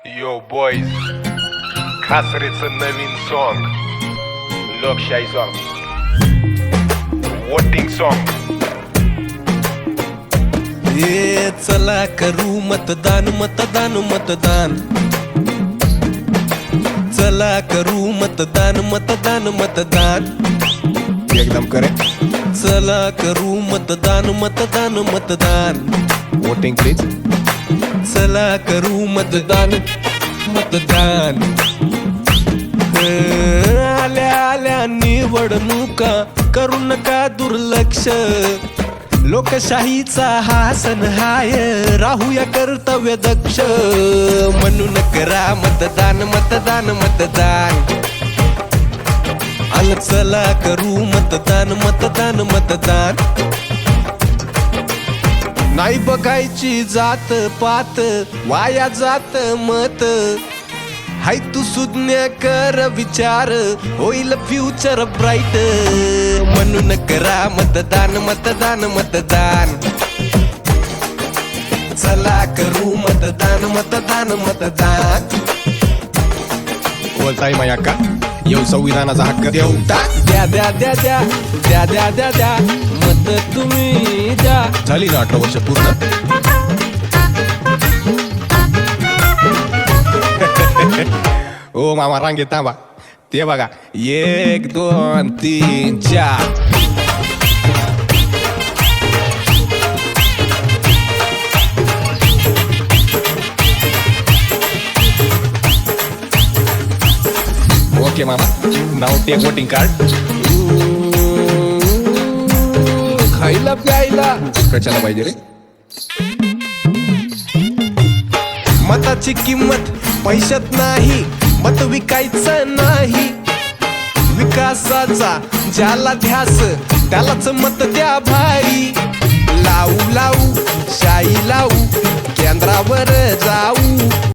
यो boys खासरेचं नवीन song लोकशाही song voting song ये चला करू मतदान मतदान मतदान चला करू मतदान मतदान मतदान एकदम करेक्ट चला करू मतदान मतदान मतदान वोटिंग प्लीज चला करू मतदान मतदान आल्या आल्या निवडणुका करू नका दुर्लक्ष लोकशाहीचा हा सण हाय राहूया कर्तव्य दक्ष म्हणून करा मतदान मतदान मतदान आलं चला करू मतदान मतदान मतदान नाही बघायची जात पात वाया जात मत हाय तू सुज्ञ कर विचार होईल फ्युचर ब्राईट म्हणून करा मतदान मतदान मतदान चला करू मतदान मतदान मतदान बोलताय माया का येऊ संविधानाचा हक्क देऊ टाक द्या द्या द्या द्या द्या द्या द्या द्या मत तुम्ही द्या झाली ना 18 वर्ष पूर्ण ओ मामा रांगेत थांबा ते बघा 1 2 3 4 ओके मामा नाव टेक वोटिंग कार्ड खायला प्यायला कशाला पाहिजे रे मताची किंमत पैशात नाही मत विकायचं नाही विकासाचा ज्याला ध्यास त्यालाच मत द्या भाई लावू लावू शाई लावू केंद्रावर जाऊ